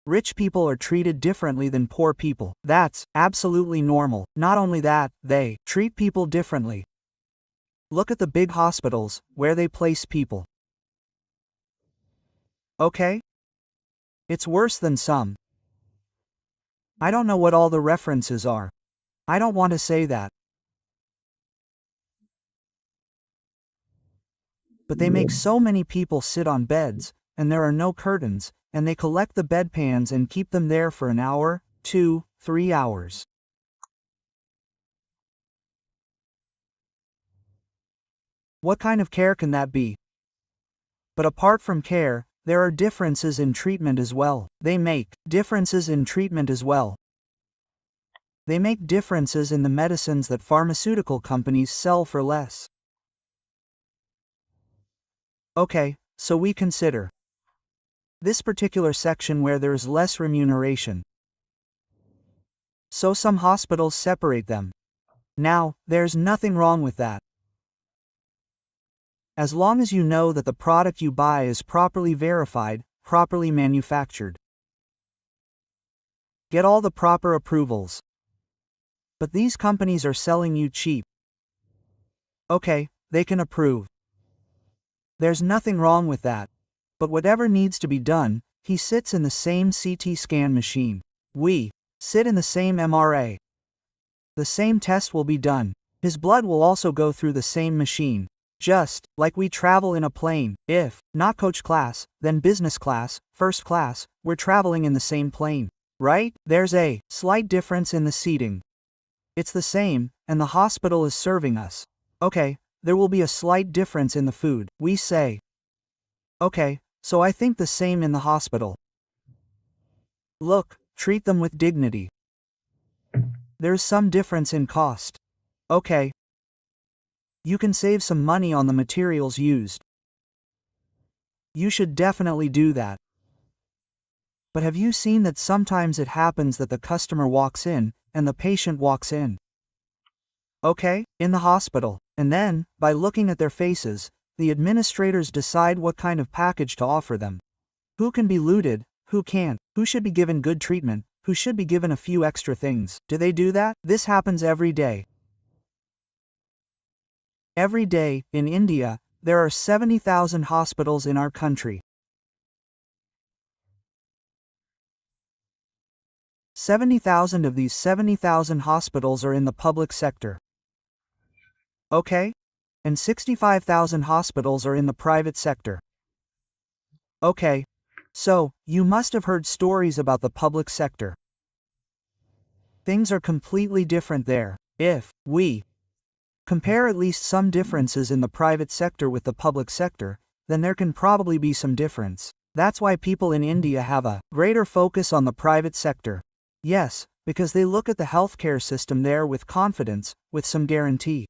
Rich people are treated differently than poor people. That's absolutely normal. Not only that, they treat people differently. Look at the big hospitals, where they place people. Okay? It's worse than some. I don't know what all the references are. I don't want to say that. But they make so many people sit on beds, and there are no curtains, and they collect the bedpans and keep them there for an hour, 2, 3 hours. What kind of care can that be? But apart from care, there are differences in treatment as well. They make differences in treatment as well. They make differences in the medicines that pharmaceutical companies sell for less. Okay, so we consider this particular section where there's less remuneration. So some hospitals separate them. Now, there's nothing wrong with that. As long as you know that the product you buy is properly verified, properly manufactured. Get all the proper approvals. But these companies are selling you cheap. Okay, they can approve. There's nothing wrong with that. But whatever needs to be done, he sits in the same CT scan machine. We sit in the same MRA. The same test will be done. His blood will also go through the same machine. Just like we travel in a plane. If not coach class, then business class, first class, we're traveling in the same plane. Right? There's a slight difference in the seating. It's the same, and the hospital is serving us. Okay, there will be a slight difference in the food. We say. Okay, so I think the same in the hospital. Look, treat them with dignity. There's some difference in cost. Okay. You can save some money on the materials used. You should definitely do that. But have you seen that sometimes it happens that the customer walks in, and the patient walks in? Okay, in the hospital. And then, by looking at their faces, the administrators decide what kind of package to offer them. Who can be looted, who can't, who should be given good treatment, who should be given a few extra things. Do they do that? This happens every day. Every day, in India, there are 70,000 hospitals in our country. 70,000 of these 70,000 hospitals are in the public sector. Okay? And 65,000 hospitals are in the private sector. Okay. So, you must have heard stories about the public sector. Things are completely different there. If we compare at least some differences in the private sector with the public sector, then there can probably be some difference. That's why people in India have a greater focus on the private sector. Yes, because they look at the healthcare system there with confidence, with some guarantee.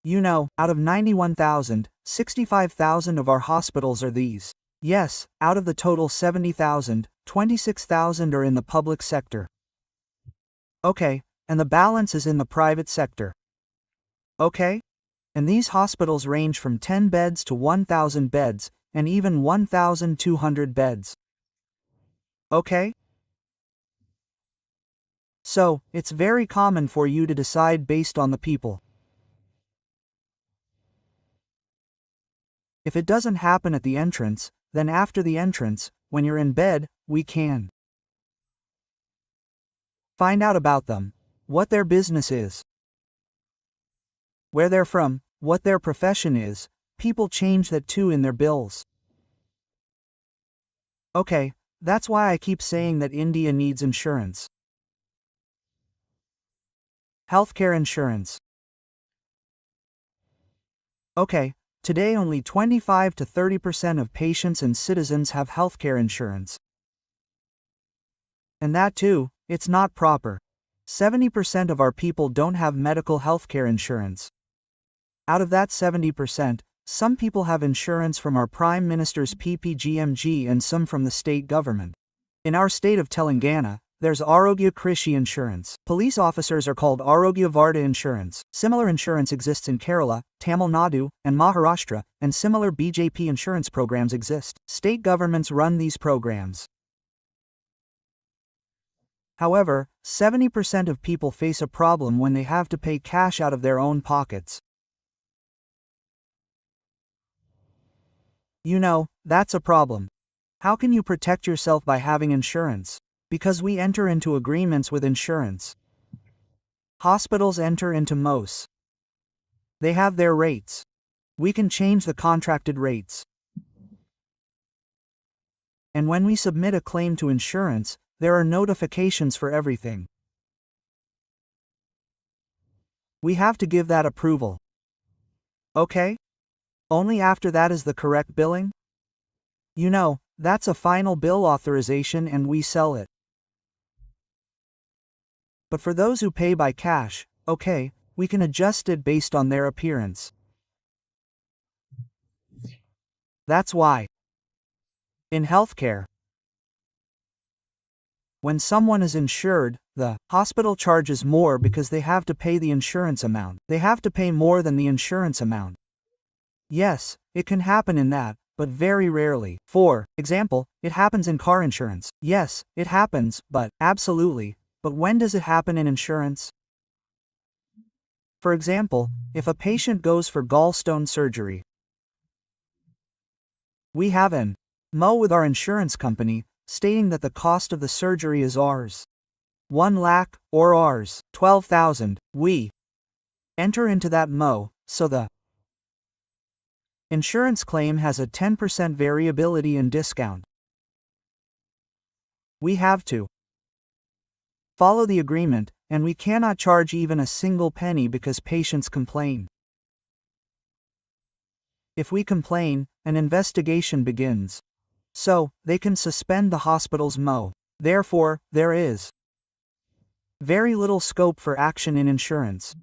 You know, out of 91,000, 65,000 of our hospitals are these. Yes, out of the total 70,000, 26,000 are in the public sector. Okay, and the balance is in the private sector. Okay? And these hospitals range from 10 beds to 1,000 beds, and even 1,200 beds. Okay? So, it's very common for you to decide based on the people. If it doesn't happen at the entrance, then after the entrance, when you're in bed, we can find out about them, what their business is, where they're from, what their profession is. People change that too in their bills. Okay, that's why I keep saying that India needs insurance. Healthcare insurance. Okay, today only 25 to 30% of patients and citizens have healthcare insurance. And that too, it's not proper. 70% of our people don't have medical healthcare insurance. Out of that 70%, some people have insurance from our Prime Minister's PPGMG and some from the state government. In our state of Telangana, there's Arogya Krishi insurance. Police officers are called Arogya Varta insurance. Similar insurance exists in Kerala, Tamil Nadu, and Maharashtra, and similar BJP insurance programs exist. State governments run these programs. However, 70% of people face a problem when they have to pay cash out of their own pockets. You know, that's a problem. How can you protect yourself by having insurance? Because we enter into agreements with insurance. Hospitals enter into MOS. They have their rates. We can change the contracted rates. And when we submit a claim to insurance, there are notifications for everything. We have to give that approval. Okay? Only after that is the correct billing? You know, that's a final bill authorization and we sell it. But for those who pay by cash, okay, we can adjust it based on their appearance. That's why. In healthcare, when someone is insured, the hospital charges more because they have to pay the insurance amount. They have to pay more than the insurance amount. Yes, it can happen in that, but very rarely. For example, it happens in car insurance. Yes, it happens, but absolutely. But when does it happen in insurance? For example, if a patient goes for gallstone surgery, we have an MO with our insurance company, stating that the cost of the surgery is ours. 1 lakh, or ours, 12,000. We enter into that MO, so the insurance claim has a 10% variability and discount. We have to follow the agreement, and we cannot charge even a single penny because patients complain. If we complain, an investigation begins. So, they can suspend the hospital's MO. Therefore, there is very little scope for action in insurance.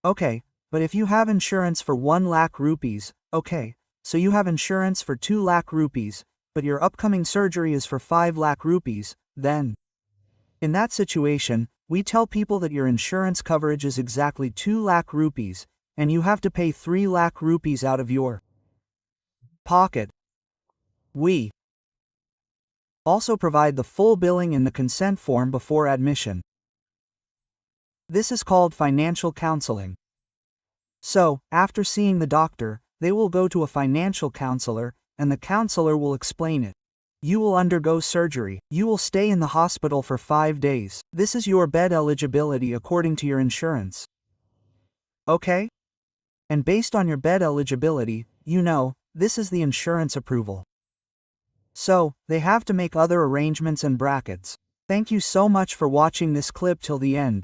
Okay, but if you have insurance for 1 lakh rupees, okay, so you have insurance for 2 lakh rupees, but your upcoming surgery is for 5 lakh rupees, then in that situation, we tell people that your insurance coverage is exactly 2 lakh rupees, and you have to pay 3 lakh rupees out of your pocket. We also provide the full billing in the consent form before admission. This is called financial counseling. So, after seeing the doctor, they will go to a financial counselor, and the counselor will explain it. You will undergo surgery. You will stay in the hospital for 5 days. This is your bed eligibility according to your insurance. Okay? And based on your bed eligibility, you know, this is the insurance approval. So, they have to make other arrangements and brackets. Thank you so much for watching this clip till the end.